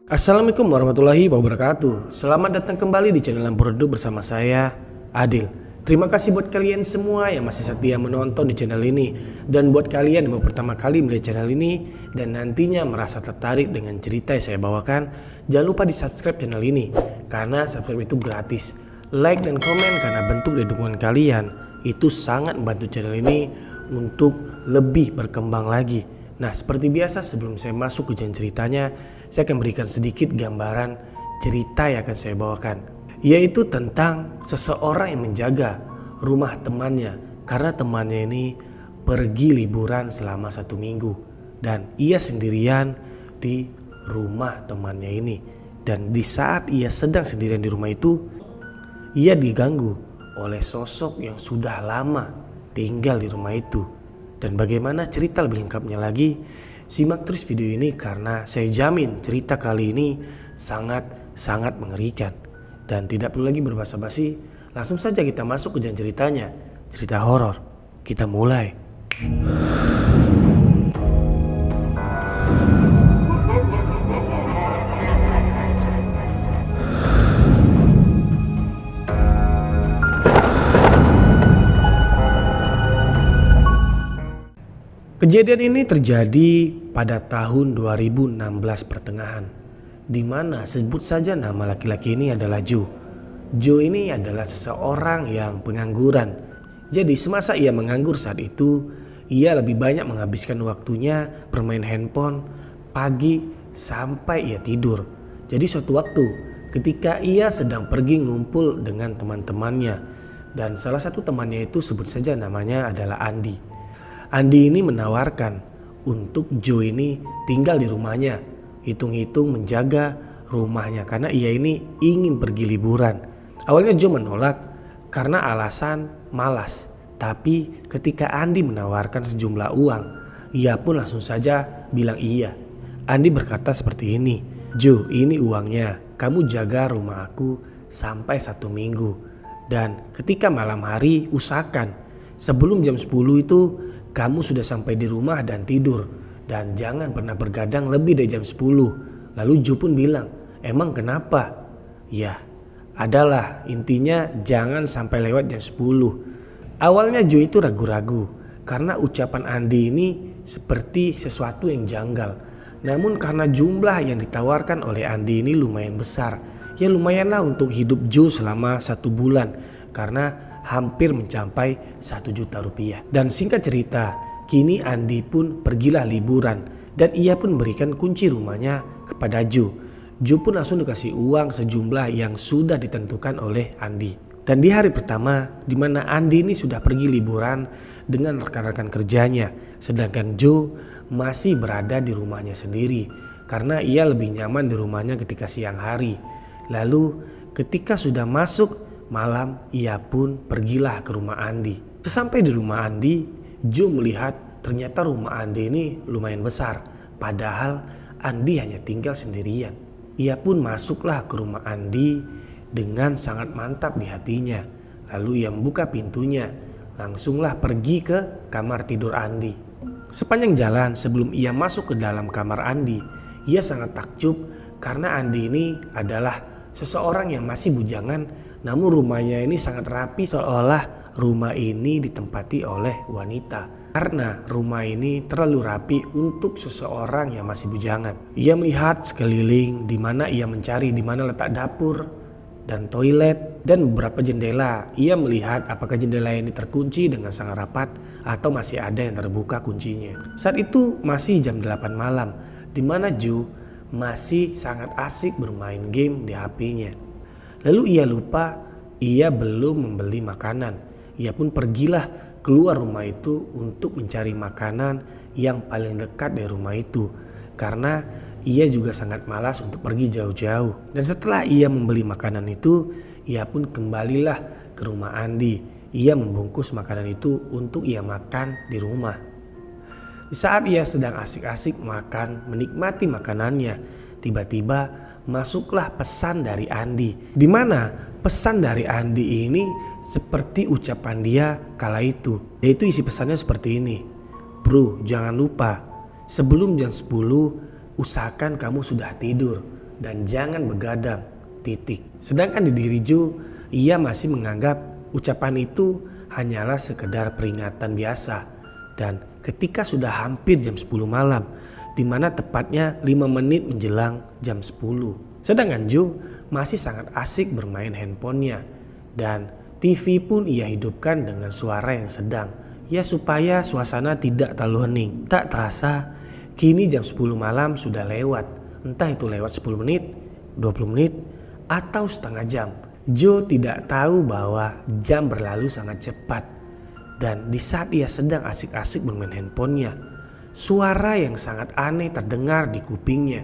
Assalamualaikum warahmatullahi wabarakatuh. Selamat datang kembali di channel Lampurdu bersama saya, Adil. Terima kasih buat kalian semua yang masih setia menonton di channel ini. Dan buat kalian yang baru pertama kali melihat channel ini dan nantinya merasa tertarik dengan cerita yang saya bawakan, jangan lupa di subscribe channel ini, karena subscribe itu gratis. Like dan komen karena bentuk dari dukungan kalian itu sangat membantu channel ini untuk lebih berkembang lagi. Nah, seperti biasa sebelum saya masuk ke jalan ceritanya, saya akan berikan sedikit gambaran cerita yang akan saya bawakan, yaitu tentang seseorang yang menjaga rumah temannya karena temannya ini pergi liburan selama 1 minggu dan ia sendirian di rumah temannya ini. Dan di saat ia sedang sendirian di rumah itu, ia diganggu oleh sosok yang sudah lama tinggal di rumah itu. Dan bagaimana cerita lebih lengkapnya lagi, simak terus video ini karena saya jamin cerita kali ini sangat mengerikan. Dan tidak perlu lagi berbasa-basi, langsung saja kita masuk ke jalan ceritanya. Cerita horor, kita mulai. Kejadian ini terjadi pada tahun 2016 pertengahan, di mana sebut saja nama laki-laki ini adalah Joe. Joe ini adalah seseorang yang pengangguran. Jadi semasa ia menganggur saat itu, ia lebih banyak menghabiskan waktunya bermain handphone pagi sampai ia tidur. Jadi suatu waktu ketika ia sedang pergi ngumpul dengan teman-temannya, dan salah satu temannya itu sebut saja namanya adalah Andi. Andi ini menawarkan untuk Joe ini tinggal di rumahnya, hitung-hitung menjaga rumahnya karena ia ini ingin pergi liburan. Awalnya Joe menolak karena alasan malas, tapi ketika Andi menawarkan sejumlah uang, ia pun langsung saja bilang iya. Andi berkata seperti ini, "Joe, ini uangnya, kamu jaga rumah aku sampai 1 minggu. Dan ketika malam hari usahakan sebelum jam 10 itu kamu sudah sampai di rumah dan tidur. Dan jangan pernah bergadang lebih dari jam 10. Lalu Joe pun bilang, "Emang kenapa?" "Ya, adalah intinya jangan sampai lewat jam 10. Awalnya Joe itu ragu-ragu karena ucapan Andi ini seperti sesuatu yang janggal. Namun karena jumlah yang ditawarkan oleh Andi ini lumayan besar, ya lumayanlah untuk hidup Joe selama 1 bulan karena hampir mencapai 1 juta rupiah. Dan singkat cerita, kini Andi pun pergilah liburan dan ia pun memberikan kunci rumahnya kepada Joe. Joe pun langsung dikasih uang sejumlah yang sudah ditentukan oleh Andi. Dan di hari pertama di mana Andi ini sudah pergi liburan dengan rekan-rekan kerjanya, sedangkan Joe masih berada di rumahnya sendiri karena ia lebih nyaman di rumahnya ketika siang hari. Lalu ketika sudah masuk malam, ia pun pergilah ke rumah Andi. Sesampai di rumah Andi, Joe melihat ternyata rumah Andi ini lumayan besar. Padahal Andi hanya tinggal sendirian. Ia pun masuklah ke rumah Andi dengan sangat mantap di hatinya. Lalu ia membuka pintunya, langsunglah pergi ke kamar tidur Andi. Sepanjang jalan sebelum ia masuk ke dalam kamar Andi, ia sangat takjub karena Andi ini adalah seseorang yang masih bujangan. Namun rumahnya ini sangat rapi, seolah-olah rumah ini ditempati oleh wanita. Karena rumah ini terlalu rapi untuk seseorang yang masih bujangan. Ia melihat sekeliling di mana ia mencari di mana letak dapur dan toilet dan beberapa jendela. Ia melihat apakah jendela ini terkunci dengan sangat rapat atau masih ada yang terbuka kuncinya. Saat itu masih jam 8 malam di mana Joe masih sangat asik bermain game di HP-nya. Lalu ia lupa ia belum membeli makanan. Ia pun pergilah keluar rumah itu untuk mencari makanan yang paling dekat dari rumah itu. Karena ia juga sangat malas untuk pergi jauh-jauh. Dan setelah ia membeli makanan itu, ia pun kembalilah ke rumah Andi. Ia membungkus makanan itu untuk ia makan di rumah. Di saat ia sedang asik-asik makan, menikmati makanannya, tiba-tiba masuklah pesan dari Andi, di mana pesan dari Andi ini seperti ucapan dia kala itu, yaitu isi pesannya seperti ini. "Bro, jangan lupa sebelum jam 10 usahakan kamu sudah tidur dan jangan begadang. Titik. Sedangkan di diri Joe, ia masih menganggap ucapan itu hanyalah sekedar peringatan biasa. Dan ketika sudah hampir jam 10 malam, di mana tepatnya 5 menit menjelang jam 10. Sedangkan Joe masih sangat asik bermain handphonenya. Dan TV pun ia hidupkan dengan suara yang sedang. Ya supaya suasana tidak terlalu hening. Tak terasa, kini jam 10 malam sudah lewat. Entah itu lewat 10 menit, 20 menit, atau setengah jam. Joe tidak tahu bahwa jam berlalu sangat cepat. Dan di saat ia sedang asik-asik bermain handphonenya, suara yang sangat aneh terdengar di kupingnya.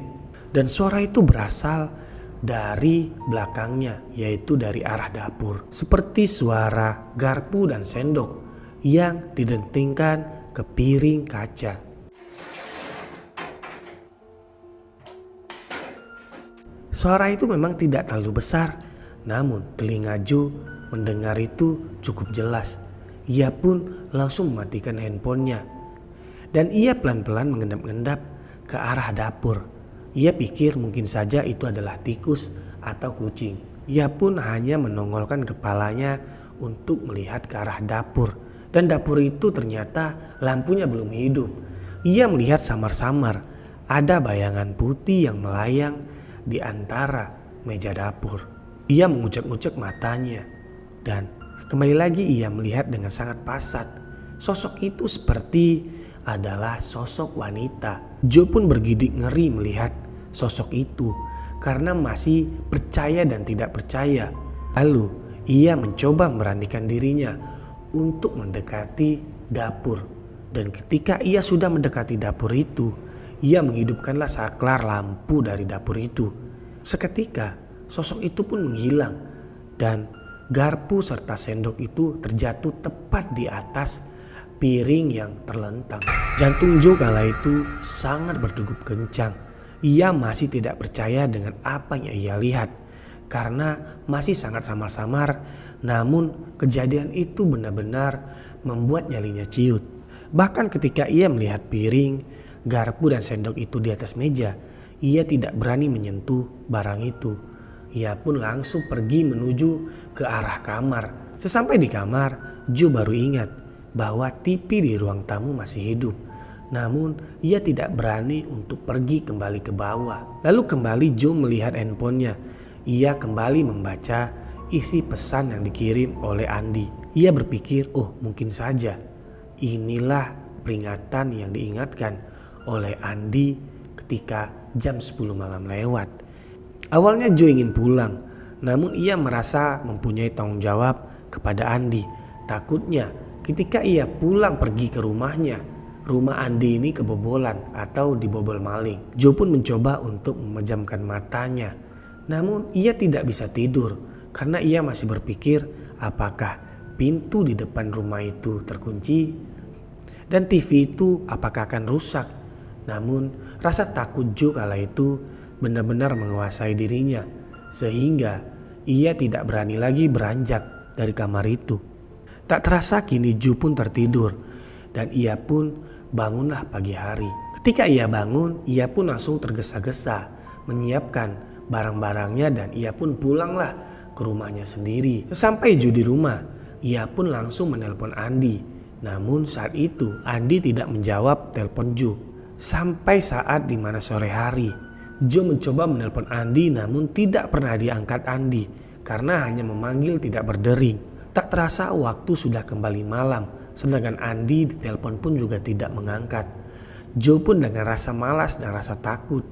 Dan suara itu berasal dari belakangnya, yaitu dari arah dapur. Seperti suara garpu dan sendok yang didentingkan ke piring kaca. Suara itu memang tidak terlalu besar, namun telinga Joe mendengar itu cukup jelas. Ia pun langsung mematikan handphonenya. Dan ia pelan-pelan mengendap-endap ke arah dapur. Ia pikir mungkin saja itu adalah tikus atau kucing. Ia pun hanya menongolkan kepalanya untuk melihat ke arah dapur. Dan dapur itu ternyata lampunya belum hidup. Ia melihat samar-samar ada bayangan putih yang melayang di antara meja dapur. Ia mengucek-ucek matanya dan kembali lagi ia melihat dengan sangat pasat. Sosok itu seperti adalah sosok wanita. Joe pun bergidik ngeri melihat sosok itu karena masih percaya dan tidak percaya. Lalu ia mencoba memberanikan dirinya untuk mendekati dapur. Dan ketika ia sudah mendekati dapur itu, ia menghidupkanlah saklar lampu dari dapur itu. Seketika sosok itu pun menghilang dan garpu serta sendok itu terjatuh tepat di atas piring yang terlentang. Jantung Joe kala itu sangat berdegup kencang. Ia masih tidak percaya dengan apa yang ia lihat karena masih sangat samar-samar. Namun kejadian itu benar-benar membuat nyalinya ciut. Bahkan ketika ia melihat piring, garpu dan sendok itu di atas meja, ia tidak berani menyentuh barang itu. Ia pun langsung pergi menuju ke arah kamar. Sesampai di kamar, Joe baru ingat bahwa TV di ruang tamu masih hidup. Namun ia tidak berani untuk pergi kembali ke bawah. Lalu kembali Joe melihat handphonenya. Ia kembali membaca isi pesan yang dikirim oleh Andi. Ia berpikir, oh mungkin saja inilah peringatan yang diingatkan oleh Andi ketika jam 10 malam lewat. Awalnya Joe ingin pulang, namun ia merasa mempunyai tanggung jawab kepada Andi. Takutnya ketika ia pulang pergi ke rumahnya, rumah Andi ini kebobolan atau dibobol maling. Joe pun mencoba untuk memejamkan matanya, namun ia tidak bisa tidur karena ia masih berpikir apakah pintu di depan rumah itu terkunci dan TV itu apakah akan rusak. Namun rasa takut Joe kala itu benar-benar menguasai dirinya sehingga ia tidak berani lagi beranjak dari kamar itu. Tak terasa kini Joe pun tertidur dan ia pun bangunlah pagi hari. Ketika ia bangun, ia pun langsung tergesa-gesa menyiapkan barang-barangnya dan ia pun pulanglah ke rumahnya sendiri. Sesampai Joe di rumah, ia pun langsung menelpon Andi. Namun saat itu Andi tidak menjawab telepon Joe. Sampai saat dimana sore hari, Joe mencoba menelpon Andi namun tidak pernah diangkat Andi karena hanya memanggil tidak berdering. Tak terasa waktu sudah kembali malam, sedangkan Andi ditelepon pun juga tidak mengangkat. Joe pun dengan rasa malas dan rasa takut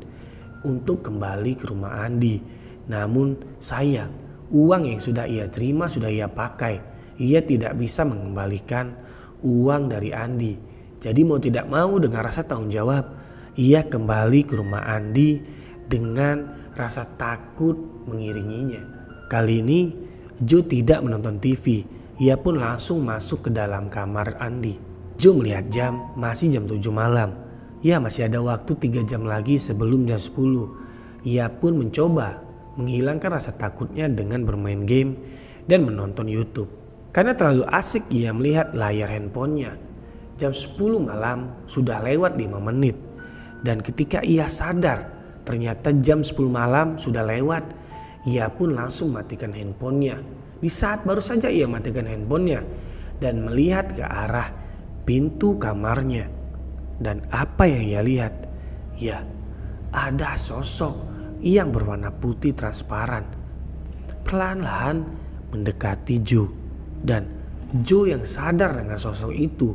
untuk kembali ke rumah Andi. Namun sayang, uang yang sudah ia terima sudah ia pakai. Ia tidak bisa mengembalikan uang dari Andi. Jadi mau tidak mau dengan rasa tanggung jawab, ia kembali ke rumah Andi dengan rasa takut mengiringinya. Kali ini Joe tidak menonton TV. Ia pun langsung masuk ke dalam kamar Andi. Joe melihat jam, masih jam 7 malam. Ya masih ada waktu 3 jam lagi sebelum jam 10. Ia pun mencoba menghilangkan rasa takutnya dengan bermain game dan menonton YouTube. Karena terlalu asik ia melihat layar handphonenya. Jam 10 malam sudah lewat 5 menit. Dan ketika ia sadar ternyata jam 10 malam sudah lewat. Ia pun langsung matikan handphonenya. Di saat baru saja ia matikan handphonenya dan melihat ke arah pintu kamarnya. Dan apa yang ia lihat? Ya, ada sosok yang berwarna putih transparan perlahan-lahan mendekati Joe. Dan Joe yang sadar dengan sosok itu,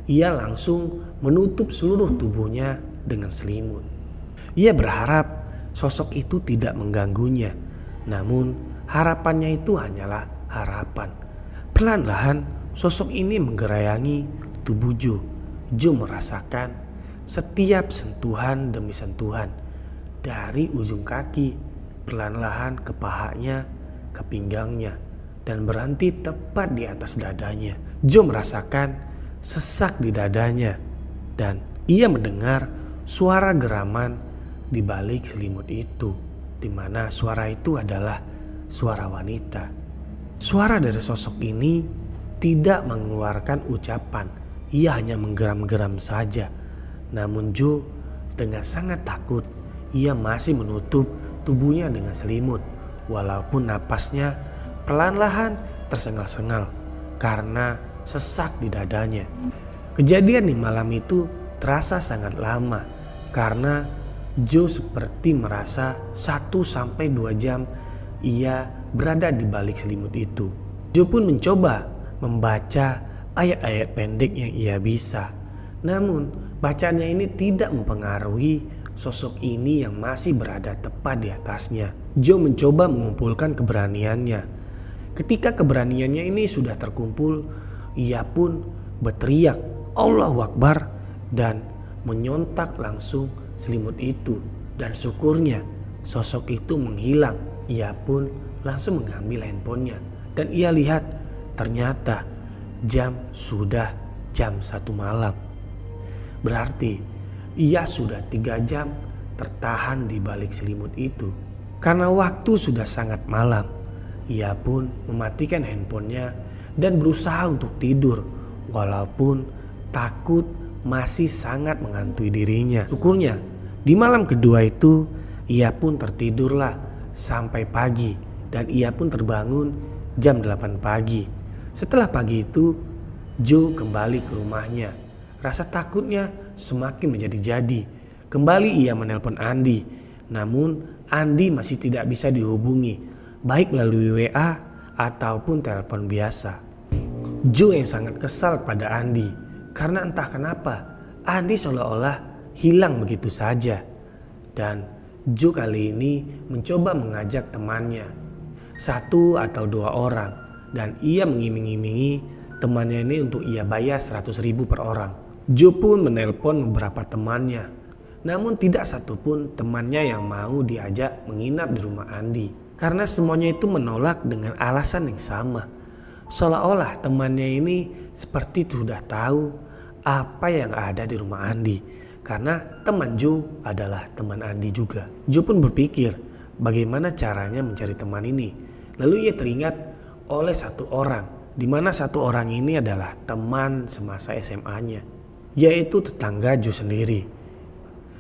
ia langsung menutup seluruh tubuhnya dengan selimut. Ia berharap sosok itu tidak mengganggunya, namun harapannya itu hanyalah harapan. Perlahan-lahan sosok ini menggerayangi tubuh Joe. Joe merasakan setiap sentuhan demi sentuhan, dari ujung kaki perlahan-lahan ke pahanya, ke pinggangnya, dan berhenti tepat di atas dadanya. Joe merasakan sesak di dadanya dan ia mendengar suara geraman di balik selimut itu, di mana suara itu adalah suara wanita. Suara dari sosok ini tidak mengeluarkan ucapan, ia hanya menggeram-geram saja. Namun Joe dengan sangat takut, ia masih menutup tubuhnya dengan selimut, walaupun napasnya perlahan-lahan tersengal-sengal karena sesak di dadanya. Kejadian di malam itu terasa sangat lama karena Joe seperti merasa 1-2 jam ia berada di balik selimut itu. Joe pun mencoba membaca ayat-ayat pendek yang ia bisa. Namun bacaannya ini tidak mempengaruhi sosok ini yang masih berada tepat di atasnya. Joe mencoba mengumpulkan keberaniannya. Ketika keberaniannya ini sudah terkumpul, ia pun berteriak Allahu Akbar dan menyontak langsung selimut itu. Dan syukurnya sosok itu menghilang. Ia pun langsung mengambil handphonenya dan ia lihat ternyata sudah jam 1 malam. Berarti ia sudah 3 jam tertahan di balik selimut itu. Karena waktu sudah sangat malam, ia pun mematikan handphonenya dan berusaha untuk tidur, walaupun takut masih sangat menghantui dirinya. Syukurnya di malam kedua itu ia pun tertidurlah sampai pagi dan ia pun terbangun jam 8 pagi. Setelah pagi itu Joe kembali ke rumahnya. Rasa takutnya semakin menjadi-jadi. Kembali ia menelpon Andi, namun Andi masih tidak bisa dihubungi, baik melalui WA ataupun telepon biasa. Joe yang sangat kesal pada Andi karena entah kenapa Andi seolah-olah hilang begitu saja. Dan Joe kali ini mencoba mengajak temannya, 1 atau 2 orang, dan ia mengiming-imingi temannya ini untuk ia bayar 100.000 per orang. Joe pun menelpon beberapa temannya, namun tidak satupun temannya yang mau diajak menginap di rumah Andi. Karena semuanya itu menolak dengan alasan yang sama. Seolah-olah temannya ini seperti sudah tahu apa yang ada di rumah Andi. Karena teman Joe adalah teman Andi juga. Joe pun berpikir bagaimana caranya mencari teman ini. Lalu ia teringat oleh 1 orang, di mana 1 orang ini adalah teman semasa SMA-nya, yaitu tetangga Joe sendiri.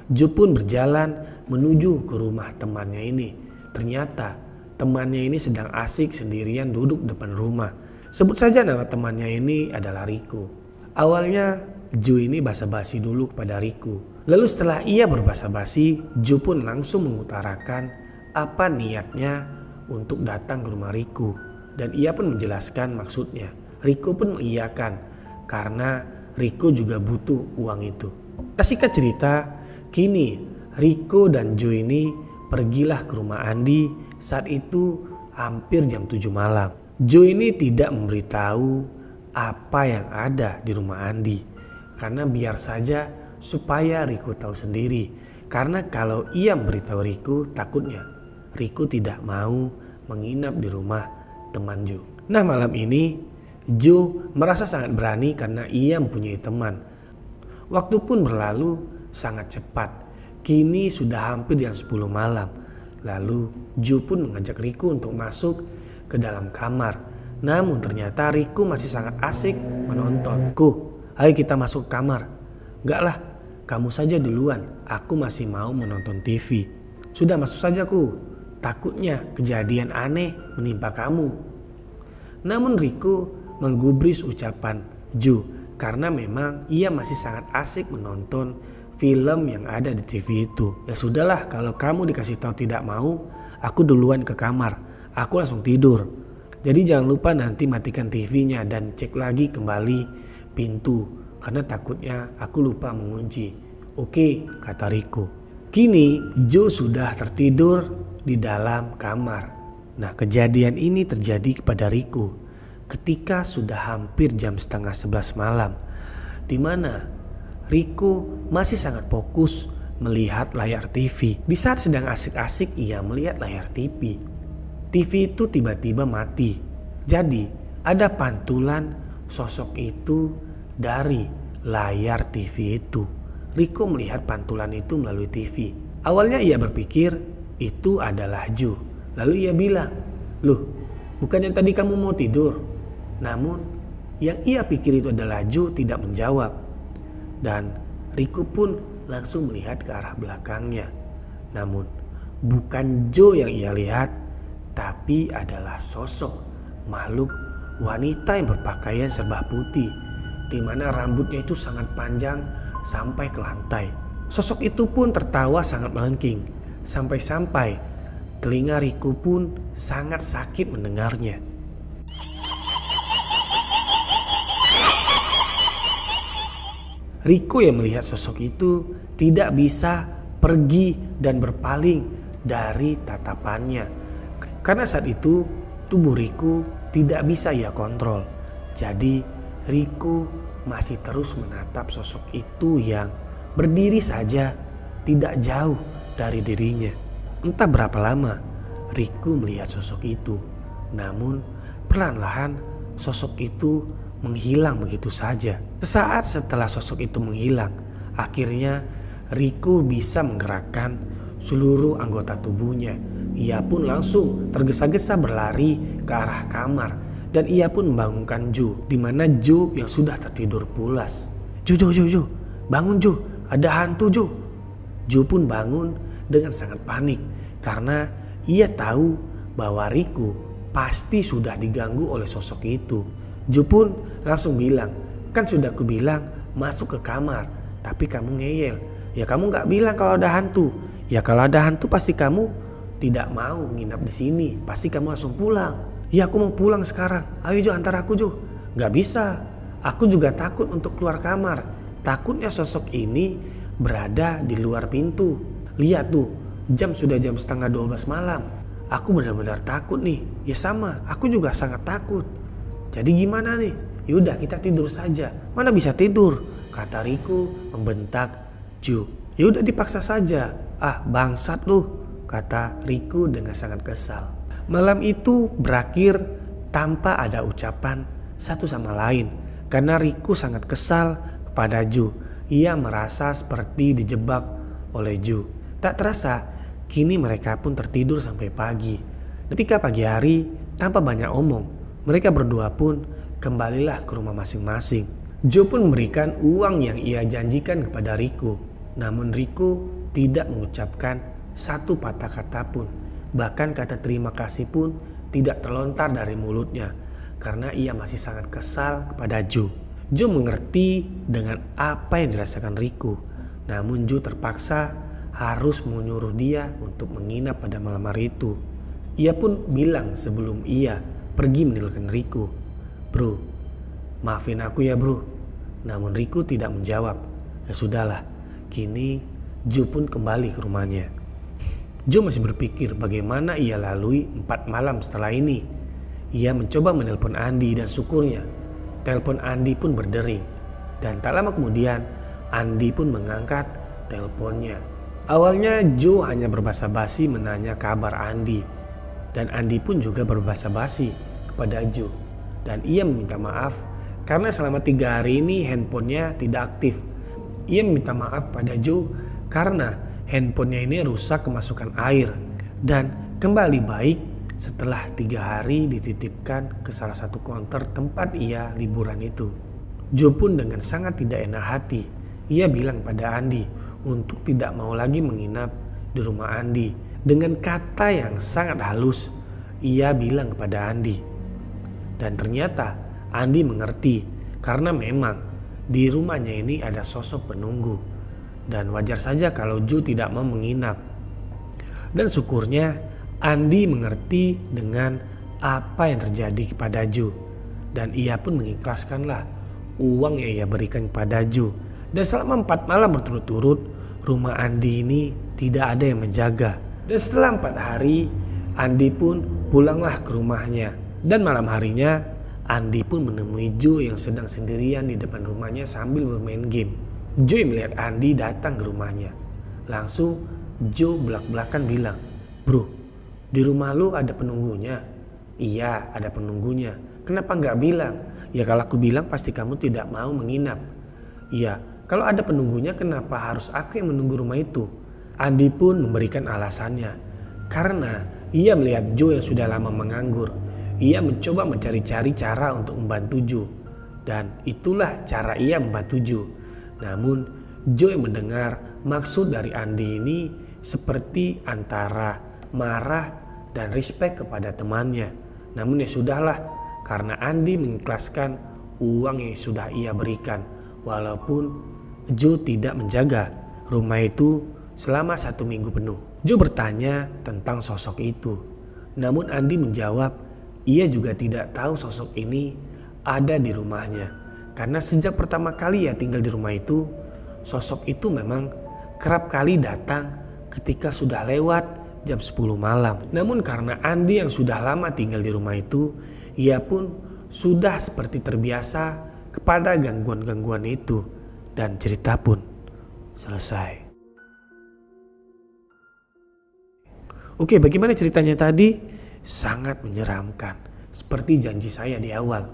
Joe pun berjalan menuju ke rumah temannya ini. Ternyata temannya ini sedang asik sendirian duduk depan rumah. Sebut saja nama temannya ini adalah Rico. Awalnya Joe ini basa-basi dulu kepada Rico. Lalu setelah ia berbasa-basi, Joe pun langsung mengutarakan apa niatnya untuk datang ke rumah Rico. Dan ia pun menjelaskan maksudnya. Rico pun mengiyakan karena Rico juga butuh uang itu. Singkat cerita, kini Rico dan Joe ini pergilah ke rumah Andi. Saat itu hampir jam 7 malam. Joe ini tidak memberitahu apa yang ada di rumah Andi, karena biar saja supaya Rico tahu sendiri. Karena kalau ia memberitahu Rico, takutnya Rico tidak mau menginap di rumah teman Joe. Nah, malam ini Joe merasa sangat berani karena ia mempunyai teman. Waktu pun berlalu sangat cepat. Kini sudah hampir jam 10 malam. Lalu Joe pun mengajak Rico untuk masuk ke dalam kamar. Namun ternyata Rico masih sangat asik menonton. Ayo kita masuk kamar. Enggak lah, kamu saja duluan. Aku masih mau menonton TV. Sudah masuk saja ku, takutnya kejadian aneh menimpa kamu. Namun Riku menggubris ucapan Ju karena memang ia masih sangat asik menonton film yang ada di TV itu. Ya sudahlah, kalau kamu dikasih tahu tidak mau, aku duluan ke kamar. Aku langsung tidur. Jadi jangan lupa nanti matikan TV-nya dan cek lagi kembali pintu karena takutnya aku lupa mengunci. Oke, kata Riku. Kini Jo sudah tertidur di dalam kamar. Nah, kejadian ini terjadi kepada Riku ketika sudah hampir jam 10:30 malam, di mana Riku masih sangat fokus melihat layar TV. Di saat sedang asik-asik ia melihat layar TV. TV itu tiba-tiba mati. Jadi ada pantulan sosok itu dari layar TV itu. Riku melihat pantulan itu melalui TV. Awalnya ia berpikir itu adalah Ju. Lalu ia bilang, "Loh, bukannya tadi kamu mau tidur?" Namun yang ia pikir itu adalah Ju tidak menjawab. Dan Riku pun langsung melihat ke arah belakangnya. Namun bukan Jo yang ia lihat, tapi adalah sosok makhluk wanita yang berpakaian serba putih, di mana rambutnya itu sangat panjang sampai ke lantai. Sosok itu pun tertawa sangat melengking, sampai-sampai telinga Riku pun sangat sakit mendengarnya. Riku yang melihat sosok itu tidak bisa pergi dan berpaling dari tatapannya. Karena saat itu tubuh Riku tidak bisa ia kontrol. Jadi Riku masih terus menatap sosok itu yang berdiri saja tidak jauh dari dirinya. Entah berapa lama Riku melihat sosok itu. Namun perlahan-lahan sosok itu menghilang begitu saja. Sesaat setelah sosok itu menghilang, akhirnya Riku bisa menggerakkan seluruh anggota tubuhnya. Ia pun langsung tergesa-gesa berlari ke arah kamar dan ia pun membangunkan Ju, di mana Ju yang sudah tertidur pulas. Ju, bangun Ju, ada hantu Ju. Ju pun bangun dengan sangat panik karena ia tahu bahwa Riku pasti sudah diganggu oleh sosok itu. Ju pun langsung bilang, "Kan sudah aku bilang masuk ke kamar, tapi kamu ngeyel. Ya kamu gak bilang kalau ada hantu. Ya kalau ada hantu pasti kamu tidak mau nginap di sini. Pasti kamu langsung pulang." "Ya aku mau pulang sekarang. Ayo Jo, antar aku Jo." "Gak bisa. Aku juga takut untuk keluar kamar. Takutnya sosok ini berada di luar pintu. Lihat tuh, sudah jam 11:30 malam. Aku benar-benar takut nih." "Ya sama, aku juga sangat takut. Jadi gimana nih? Yaudah kita tidur saja." "Mana bisa tidur?" kata Riku membentak Ju. "Yaudah dipaksa saja." "Ah bangsat lu," kata Riku dengan sangat kesal. Malam itu berakhir tanpa ada ucapan satu sama lain karena Riku sangat kesal kepada Ju. Ia merasa seperti dijebak oleh Ju. Tak terasa kini mereka pun tertidur sampai pagi. Ketika pagi hari tanpa banyak omong, mereka berdua pun kembalilah ke rumah masing-masing. Jo pun memberikan uang yang ia janjikan kepada Riku. Namun Riku tidak mengucapkan satu patah kata pun. Bahkan kata terima kasih pun tidak terlontar dari mulutnya. Karena ia masih sangat kesal kepada Jo. Jo mengerti dengan apa yang dirasakan Riku. Namun Jo terpaksa harus menyuruh dia untuk menginap pada malam hari itu. Ia pun bilang sebelum ia pergi meninggalkan Riku, "Bro, maafin aku ya bro." Namun Riku tidak menjawab. Ya sudahlah, kini Jo pun kembali ke rumahnya. Jo masih berpikir bagaimana ia lalui 4 malam setelah ini. Ia mencoba menelpon Andi dan syukurnya telepon Andi pun berdering. Dan tak lama kemudian Andi pun mengangkat teleponnya. Awalnya Jo hanya berbasa-basi menanya kabar Andi. Dan Andi pun juga berbahasa basi kepada Jo. Dan ia meminta maaf karena selama 3 hari ini handphonenya tidak aktif. Ia meminta maaf pada Jo karena handphonenya ini rusak kemasukan air. Dan kembali baik setelah 3 hari dititipkan ke salah satu konter tempat ia liburan itu. Jo pun dengan sangat tidak enak hati. Ia bilang pada Andi untuk tidak mau lagi menginap di rumah Andi. Dengan kata yang sangat halus, ia bilang kepada Andi. Dan ternyata Andi mengerti karena memang di rumahnya ini ada sosok penunggu. Dan wajar saja kalau Joe tidak mau menginap. Dan syukurnya Andi mengerti dengan apa yang terjadi kepada Joe. Dan ia pun mengikhlaskanlah uang yang ia berikan kepada Joe. Dan selama 4 malam berturut-turut rumah Andi ini tidak ada yang menjaga. Dan setelah 4 hari Andi pun pulanglah ke rumahnya. Dan malam harinya Andi pun menemui Joe yang sedang sendirian di depan rumahnya sambil bermain game. Joe melihat Andi datang ke rumahnya. Langsung Joe belak-belakan bilang, "Bro, di rumah lu ada penunggunya?" "Iya, ada penunggunya." "Kenapa nggak bilang?" "Ya kalau aku bilang pasti kamu tidak mau menginap." "Iya, kalau ada penunggunya kenapa harus aku yang menunggu rumah itu?" Andi pun memberikan alasannya. Karena ia melihat Joe yang sudah lama menganggur. Ia mencoba mencari-cari cara untuk membantu Joe. Dan itulah cara ia membantu Joe. Namun Joe yang mendengar maksud dari Andi ini seperti antara marah dan respect kepada temannya. Namun ya sudahlah, karena Andi mengikhlaskan uang yang sudah ia berikan. Walaupun Joe tidak menjaga rumah itu selama 1 minggu penuh. Joe bertanya tentang sosok itu. Namun Andi menjawab ia juga tidak tahu sosok ini ada di rumahnya. Karena sejak pertama kali ia tinggal di rumah itu, sosok itu memang kerap kali datang ketika sudah lewat jam 10 malam. Namun karena Andi yang sudah lama tinggal di rumah itu, ia pun sudah seperti terbiasa kepada gangguan-gangguan itu. Dan cerita pun selesai. Oke, bagaimana ceritanya tadi? Sangat menyeramkan, seperti janji saya di awal.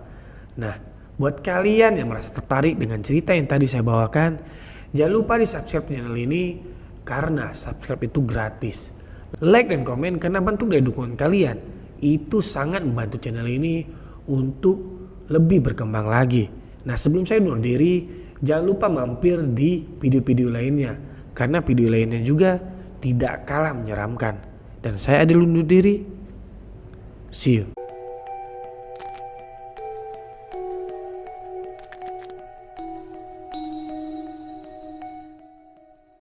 Nah, buat kalian yang merasa tertarik dengan cerita yang tadi saya bawakan, jangan lupa di subscribe channel ini karena subscribe itu gratis. Like dan komen karena bentuk dari dukungan kalian itu sangat membantu channel ini untuk lebih berkembang lagi. Nah, sebelum saya undur diri, jangan lupa mampir di video-video lainnya karena video lainnya juga tidak kalah menyeramkan. Dan saya Adil undur diri. See you.